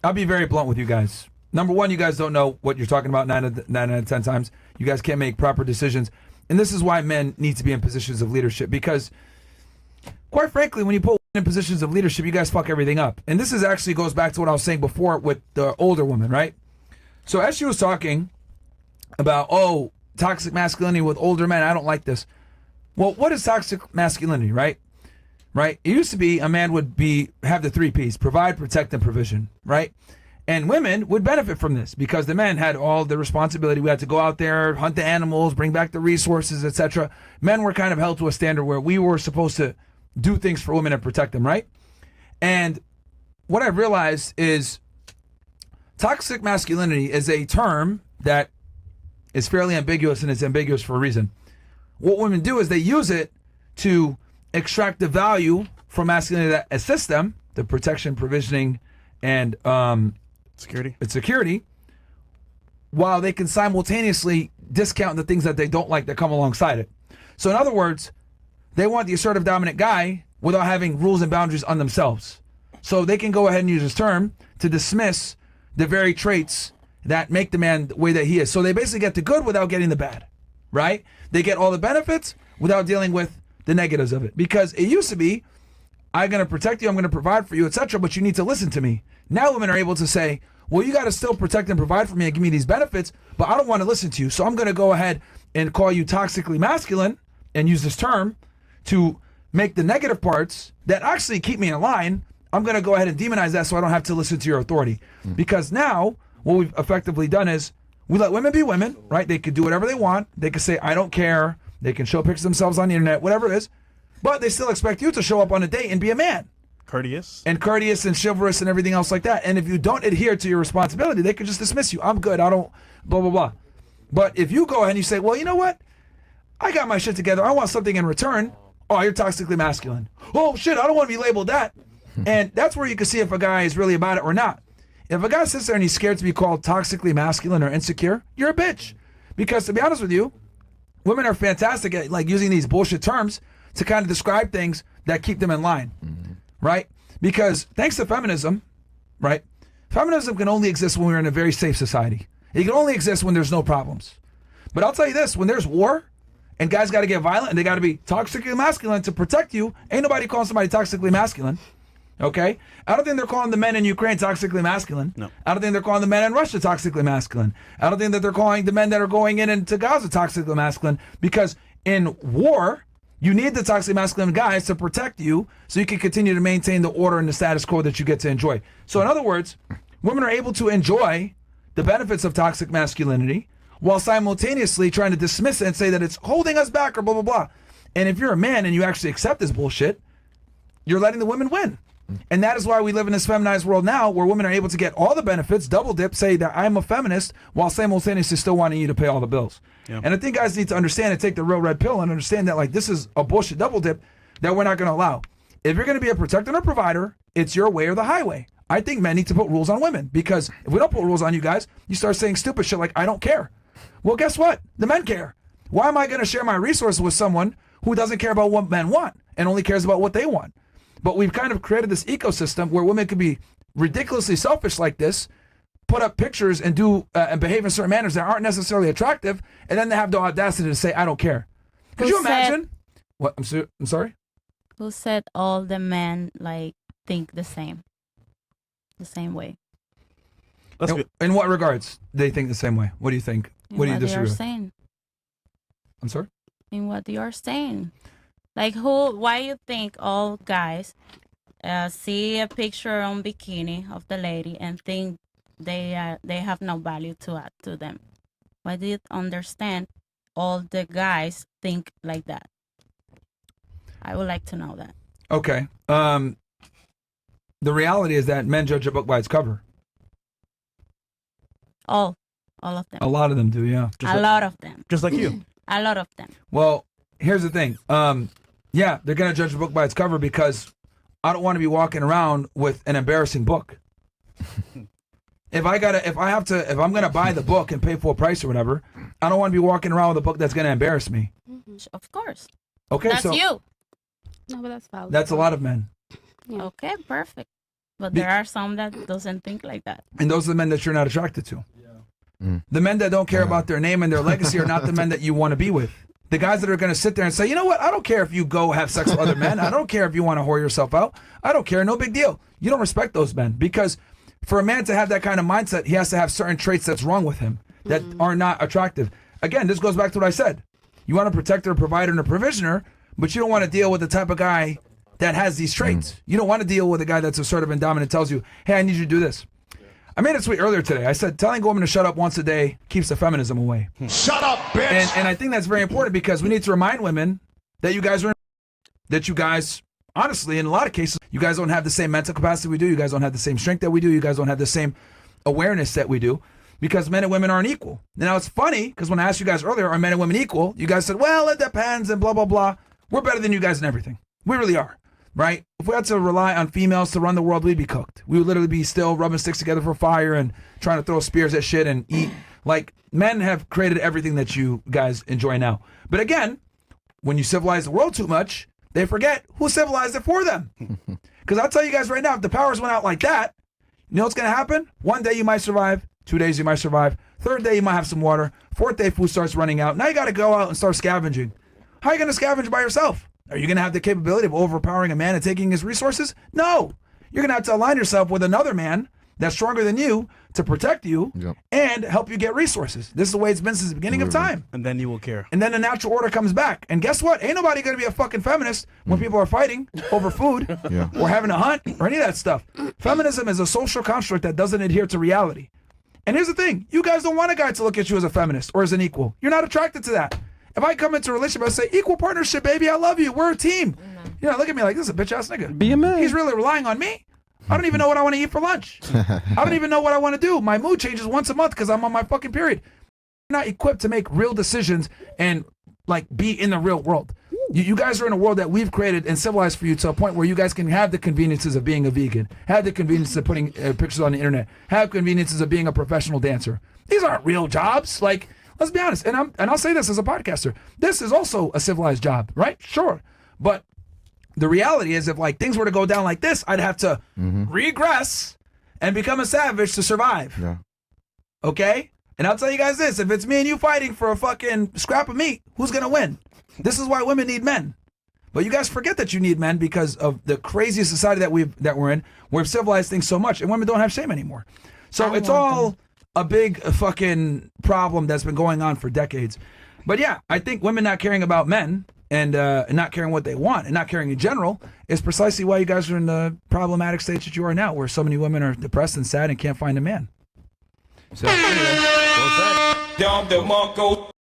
I'll be very blunt with you guys. Number one, you guys don't know what you're talking about 9 out of 10 times. You guys can't make proper decisions. And this is why men need to be in positions of leadership, because quite frankly, when you put women in positions of leadership, you guys fuck everything up. And this is actually goes back to what I was saying before with the older woman, right? So as she was talking about, toxic masculinity with older men, I don't like this. Well, what is toxic masculinity, right? Right? It used to be a man would have the 3 P's: provide, protect, and provision, right? And women would benefit from this because the men had all the responsibility. We had to go out there, hunt the animals, bring back the resources, etc. Men were kind of held to a standard where we were supposed to do things for women and protect them, right? And what I realized is toxic masculinity is a term that is fairly ambiguous, and it's ambiguous for a reason. What women do is they use it to extract the value from masculinity that assists them, the protection, provisioning, and security, while they can simultaneously discount the things that they don't like that come alongside it. So in other words, they want the assertive dominant guy without having rules and boundaries on themselves. So they can go ahead and use this term to dismiss the very traits that make the man the way that he is. So they basically get the good without getting the bad, right? They get all the benefits without dealing with the negatives of it. Because it used to be, I'm going to protect you, I'm going to provide for you, etc., but you need to listen to me. Now women are able to say, well, you got to still protect and provide for me and give me these benefits, but I don't want to listen to you. So I'm going to go ahead and call you toxically masculine and use this term to make the negative parts that actually keep me in line. I'm going to go ahead and demonize that so I don't have to listen to your authority. Because now what we've effectively done is we let women be women, right? They could do whatever they want. They could say, I don't care. They can show pictures of themselves on the internet, whatever it is. But they still expect you to show up on a date and be a man. Courteous and chivalrous and everything else like that. And if you don't adhere to your responsibility, they could just dismiss you. I'm good. I don't, blah, blah, blah. But if you go ahead and you say, well, you know what? I got my shit together. I want something in return. Oh, you're toxically masculine. Oh, shit, I don't want to be labeled that. And that's where you can see if a guy is really about it or not. If a guy sits there and he's scared to be called toxically masculine or insecure, you're a bitch. Because to be honest with you, women are fantastic at like using these bullshit terms to kind of describe things that keep them in line, right? Because thanks to feminism, right? Feminism can only exist when we're in a very safe society. It can only exist when there's no problems. But I'll tell you this, when there's war and guys got to get violent and they got to be toxically masculine to protect you, ain't nobody calling somebody toxically masculine. Okay? I don't think they're calling the men in Ukraine toxically masculine. No. I don't think they're calling the men in Russia toxically masculine. I don't think that they're calling the men that are going in into Gaza toxically masculine, because in war, you need the toxically masculine guys to protect you so you can continue to maintain the order and the status quo that you get to enjoy. So in other words, women are able to enjoy the benefits of toxic masculinity while simultaneously trying to dismiss it and say that it's holding us back or blah, blah, blah. And if you're a man and you actually accept this bullshit, you're letting the women win. And that is why we live in this feminized world now, where women are able to get all the benefits, double dip, say that I'm a feminist, while simultaneously still wanting you to pay all the bills. Yeah. And I think guys need to understand and take the real red pill and understand that like this is a bullshit double dip that we're not going to allow. If you're going to be a protector and a provider, it's your way or the highway. I think men need to put rules on women, because if we don't put rules on you guys, you start saying stupid shit like, I don't care. Well, guess what? The men care. Why am I going to share my resources with someone who doesn't care about what men want and only cares about what they want? But we've kind of created this ecosystem where women can be ridiculously selfish like this, put up pictures and do and behave in certain manners that aren't necessarily attractive, and then they have the audacity to say, I don't care. Could you imagine? What? I'm sorry? Who said all the men like think the same way? In what regards they think the same way? What do you think? What do you disagree with? Saying. I'm sorry? In what you're saying. Like why you think all guys see a picture on bikini of the lady and think they have no value to add to them? Why do you understand all the guys think like that? I would like to know that. Okay. The reality is that men judge a book by its cover. All of them. A lot of them do, yeah. A lot of them. Just like you. A lot of them. Well, here's the thing. Yeah, they're gonna judge a book by its cover because I don't want to be walking around with an embarrassing book. If I'm gonna buy the book and pay full price or whatever, I don't want to be walking around with a book that's gonna embarrass me. Of course. Okay, that's so you. No, but that's valid. That's a lot of men. Yeah. Okay, perfect. But there are some that doesn't think like that. And those are the men that you're not attracted to. The men that don't care about their name and their legacy are not the men that you want to be with. The guys that are going to sit there and say, you know what, I don't care if you go have sex with other men. I don't care if you want to whore yourself out. I don't care. No big deal. You don't respect those men, because for a man to have that kind of mindset, he has to have certain traits that's wrong with him that are not attractive. Again, this goes back to what I said. You want a protector, a provider, and a provisioner, but you don't want to deal with the type of guy that has these traits. You don't want to deal with a guy that's assertive and dominant, tells you, hey, I need you to do this. I made it sweet earlier today. I said telling a woman to shut up once a day keeps the feminism away. Shut up, bitch! And I think that's very important, because we need to remind women that you guys honestly, in a lot of cases, you guys don't have the same mental capacity we do. You guys don't have the same strength that we do. You guys don't have the same awareness that we do, because men and women aren't equal. Now, it's funny, because when I asked you guys earlier, are men and women equal? You guys said, well, it depends and blah, blah, blah. We're better than you guys in everything. We really are. Right? If we had to rely on females to run the world, we'd be cooked. We would literally be still rubbing sticks together for fire and trying to throw spears at shit and eat. Like, men have created everything that you guys enjoy now. But again, when you civilize the world too much, they forget who civilized it for them. Because I'll tell you guys right now, if the powers went out like that, you know what's going to happen? One day you might survive. 2 days you might survive. Third day you might have some water. Fourth day food starts running out. Now you got to go out and start scavenging. How are you going to scavenge by yourself? Are you going to have the capability of overpowering a man and taking his resources? No. You're going to have to align yourself with another man that's stronger than you to protect you and help you get resources. This is the way it's been since the beginning of time. And then you will care. And then the natural order comes back. And guess what? Ain't nobody going to be a fucking feminist when people are fighting over food or having a hunt or any of that stuff. Feminism is a social construct that doesn't adhere to reality. And here's the thing. You guys don't want a guy to look at you as a feminist or as an equal. You're not attracted to that. If I come into a relationship and say, equal partnership, baby, I love you, we're a team. You know, look at me like, this is a bitch-ass nigga. Be a man. He's really relying on me. I don't even know what I want to eat for lunch. I don't even know what I want to do. My mood changes once a month because I'm on my fucking period. I'm not equipped to make real decisions and, like, be in the real world. You guys are in a world that we've created and civilized for you to a point where you guys can have the conveniences of being a vegan, have the conveniences of putting pictures on the internet, have conveniences of being a professional dancer. These aren't real jobs. Like, let's be honest, and I'll say this as a podcaster. This is also a civilized job, right? Sure. But the reality is, if like things were to go down like this, I'd have to regress and become a savage to survive. Yeah. Okay? And I'll tell you guys this, if it's me and you fighting for a fucking scrap of meat, who's gonna win? This is why women need men. But you guys forget that you need men because of the crazy society that we're in, where we've civilized things so much, and women don't have shame anymore. So it's all a big fucking problem that's been going on for decades. But yeah, I think women not caring about men and not caring what they want and not caring in general is precisely why you guys are in the problematic stage that you are now, where so many women are depressed and sad and can't find a man. So anyway, well said.